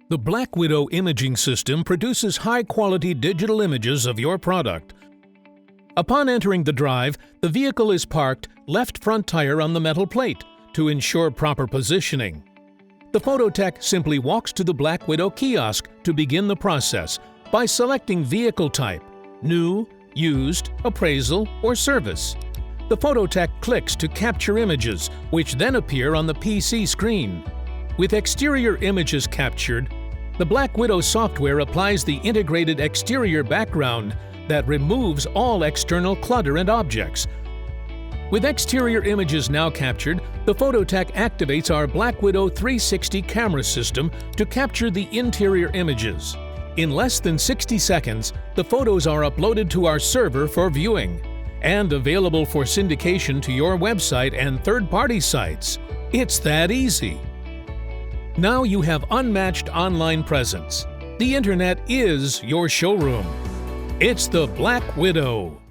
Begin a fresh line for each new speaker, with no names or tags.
The Black Widow imaging system produces high-quality digital images of your product. Upon entering the drive, the vehicle is parked left front tire on the metal plate to ensure proper positioning. The phototech simply walks to the Black Widow kiosk to begin the process by selecting vehicle type, new, used, appraisal, or service. The phototech clicks to capture images, which then appear on the PC screen. With exterior images captured, the Black Widow software applies the integrated exterior background that removes all external clutter and objects. With exterior images now captured, the phototech activates our Black Widow 360 camera system to capture the interior images. In less than 60 seconds, the photos are uploaded to our server for viewing and available for syndication to your website and third-party sites. It's that easy. Now you have unmatched online presence. The internet is your showroom. It's the Black Widow.